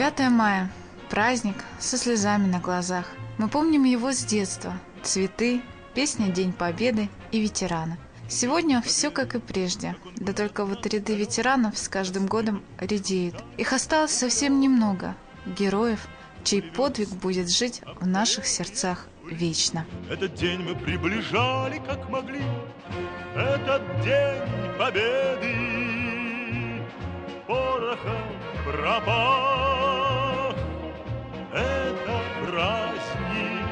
9 мая. Праздник со слезами на глазах. Мы помним его с детства. Цветы, песня «День Победы» и ветераны. Сегодня все как и прежде. Да только вот ряды ветеранов с каждым годом редеют. Их осталось совсем немного. Героев, чей подвиг будет жить в наших сердцах вечно. Этот день мы приближали как могли. Этот день победы. Порохом пропах. Это праздник.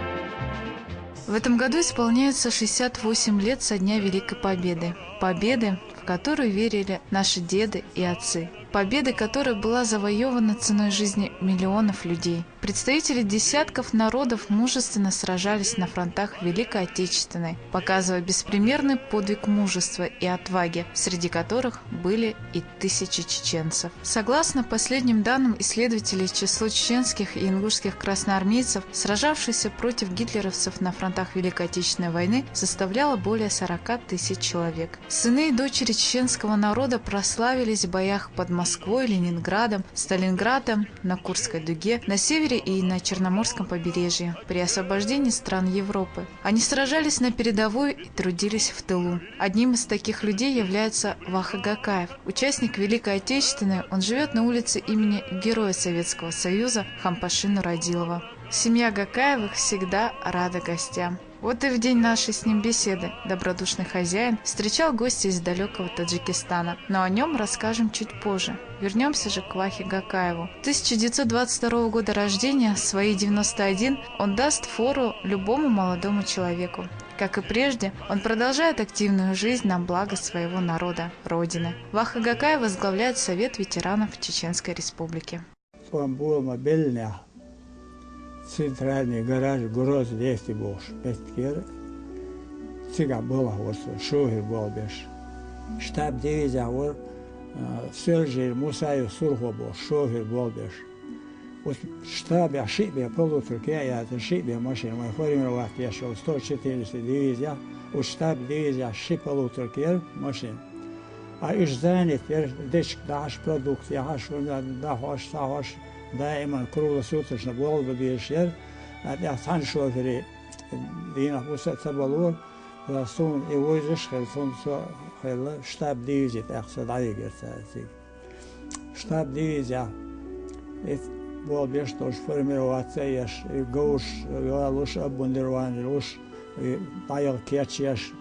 В этом году исполняется 68 лет со дня Великой Победы. Победы, в которую верили наши деды и отцы. Победы, которая была завоевана ценой жизни миллионов людей. Представители десятков народов мужественно сражались на фронтах Великой Отечественной, показывая беспримерный подвиг мужества и отваги, среди которых были и тысячи чеченцев. Согласно последним данным исследователей, число чеченских и ингушских красноармейцев, сражавшихся против гитлеровцев на фронтах Великой Отечественной войны, составляло более 40 тысяч человек. Сыны и дочери чеченского народа прославились в боях под Москвой, Ленинградом, Сталинградом, на Курской дуге, на севере и на Черноморском побережье, при освобождении стран Европы. Они сражались на передовой и трудились в тылу. Одним из таких людей является Ваха Гакаев. Участник Великой Отечественной, он живет на улице имени Героя Советского Союза Хампаши Нуродилова. Семья Гакаевых всегда рада гостям. Вот и в день нашей с ним беседы добродушный хозяин встречал гостя из далекого Таджикистана, но о нем расскажем чуть позже. Вернемся же к Вахе Гакаеву. 1922 года рождения, свои 91, он даст фору любому молодому человеку. Как и прежде, он продолжает активную жизнь на благо своего народа, Родины. Ваха Гакаев возглавляет Совет ветеранов Чеченской Республики. Центральный гараж гроз 200 бош. Петкер. Цыга была вот шухер был беш. Штаб дивизия вот Сержир Мусаев Сурхо был шухер был беш. Вот штаб я шибе полуторке я это шибе машина. Мы формировать я шел 140 дивизия. Вот штаб дивизия шиб полуторке машин. А из занят дечк даш продукт я хашун да хаш دائما круглосуточно был бы бешер, а я сам шофер дина пусть соболор, сон и возишь, сон штаб дивизии, так сказать, штаб дивизия, это был беш тоже формироваться, я гуш, галуш обмундирование, луш, таял кечеш,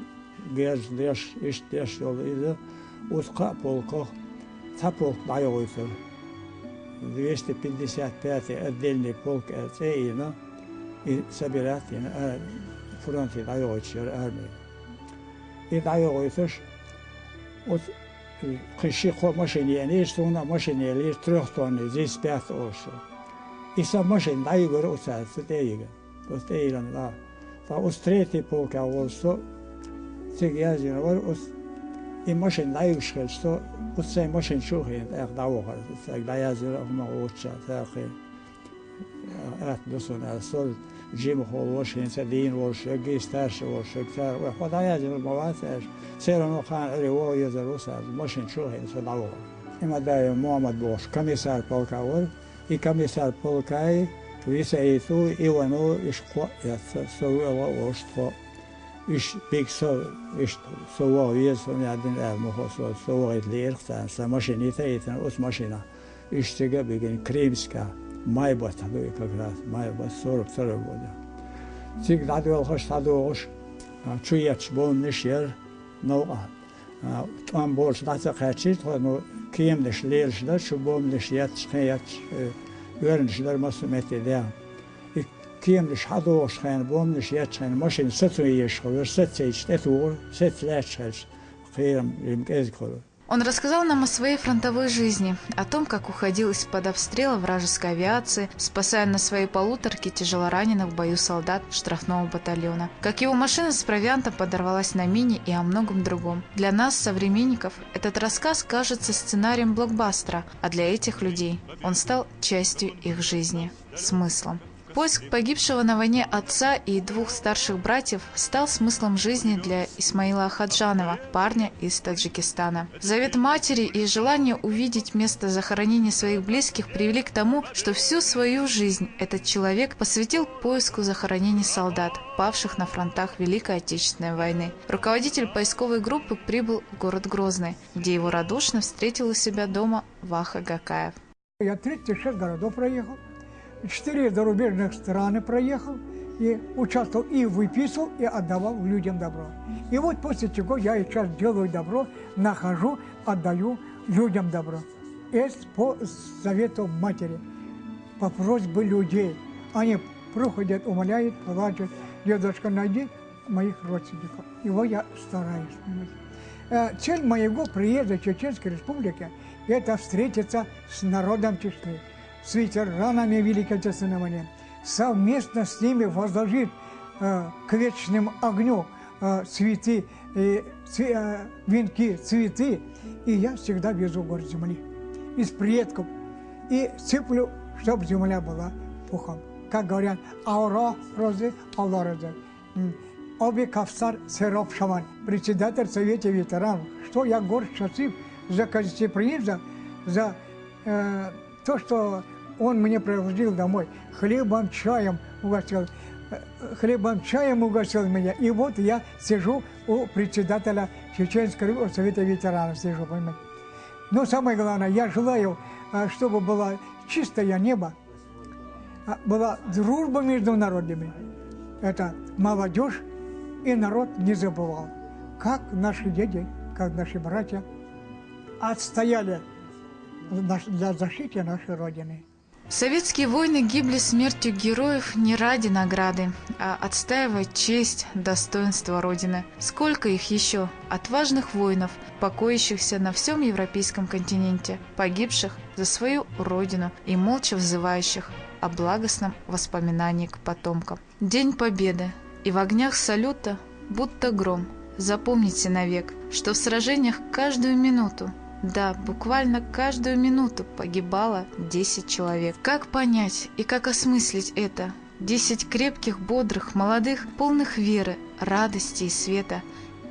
герж, деш, иш деш, это узка полка, цапол таял 255-й отдельный полк РЦИ, и собирать на фронте воюющей армии. И воюешь, вот пришли к машине, они что на машине лишь 3 тонн, здесь 5 оршо. И сам машин на юго уцается, это юго. Вот это да. Вот 3-й полк, а вот что, цигязин, вот и машин на юго шел, что вот цей машин шухин, так давохар, так даязир, огмауча, так атмосфера, сол, джим холошин, садин волшек, гисташ волшек, так, вот даязир мавасаш, все равно хан рево езеруса, машин шухин, so давохар. Има дай Мухаммад Бош, комиссар полка вор, и комиссар полка и висеиту Ивану ишко, я совела оштво. Иш бig иш сова вес он один мохосо сова лерхтан са машинита это ус машина иш тега беген кремска майбат ну как раз майбат 42 года тиг дадвел хоштадош чуяч бон нешер но там больше дата хачит но кемдеш лершда шубом нешят шхаят герншлер масумете да كيمش حدوش خان بومش ياتشان ماشين ستويش خلور ستيش تتور ستلاش خيرم يمكن. Он рассказал нам о своей фронтовой жизни, о том, как уходил из-под обстрела вражеской авиации, спасая на своей полуторке тяжелораненых в бою солдат штрафного батальона, как его машина с провиантом подорвалась на мине и о многом другом. Для нас, современников, этот рассказ кажется сценарием блокбастера, а для этих людей он стал частью их жизни, смыслом. Поиск погибшего на войне отца и двух старших братьев стал смыслом жизни для Исмаила Ахаджанова, парня из Таджикистана. Завет матери и желание увидеть место захоронения своих близких привели к тому, что всю свою жизнь этот человек посвятил поиску захоронений солдат, павших на фронтах Великой Отечественной войны. Руководитель поисковой группы прибыл в город Грозный, где его радушно встретил у себя дома Ваха Гакаев. Я 36 городов проехал, 4 зарубежных страны проехал, и участвовал, и выписывал, и отдавал людям добро. И вот после чего я сейчас делаю добро, нахожу, отдаю людям добро. Это по совету матери, по просьбе людей. Они приходят, умоляют, плачут: дедушка, найди моих родственников. Его я стараюсь. Цель моего приезда в Чеченской Республике – это встретиться с народом Чечни, с ветеранами Великой Отечественной войны, совместно с ними возложить к вечному огню цветы, венки, цветы. И я всегда везу горсть земли из предков и сыплю, чтобы земля была пухом. Как говорят, аура розы, Аллах розы. Оби Кавсар Серов Шаман, председатель Совета ветеранов. Что я горд, счастлив за гостеприимство, за то, что он мне привозил домой. Хлебом, чаем угостил меня. И вот я сижу у председателя Чеченского Совета ветеранов. Сижу, понимаете. Но самое главное, я желаю, чтобы было чистое небо, была дружба между народами. Это молодежь и народ не забывал, как наши дети, как наши братья отстояли для защиты нашей Родины. Советские войны гибли смертью героев не ради награды, а отстаивая честь, достоинство Родины. Сколько их еще, отважных воинов, покоящихся на всем европейском континенте, погибших за свою Родину и молча взывающих о благостном воспоминании к потомкам. День Победы, и в огнях салюта, будто гром, запомните навек, что в сражениях каждую минуту, да, буквально каждую минуту погибало 10 человек. Как понять и как осмыслить это? 10 крепких, бодрых, молодых, полных веры, радости и света,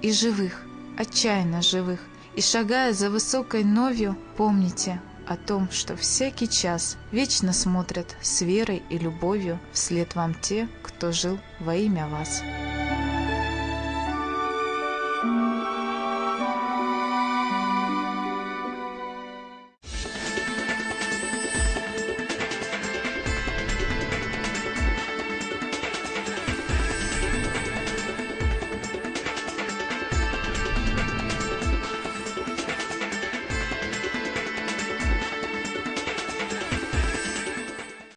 и живых, отчаянно живых. И шагая за высокой новью, помните о том, что всякий час вечно смотрят с верой и любовью вслед вам те, кто жил во имя вас.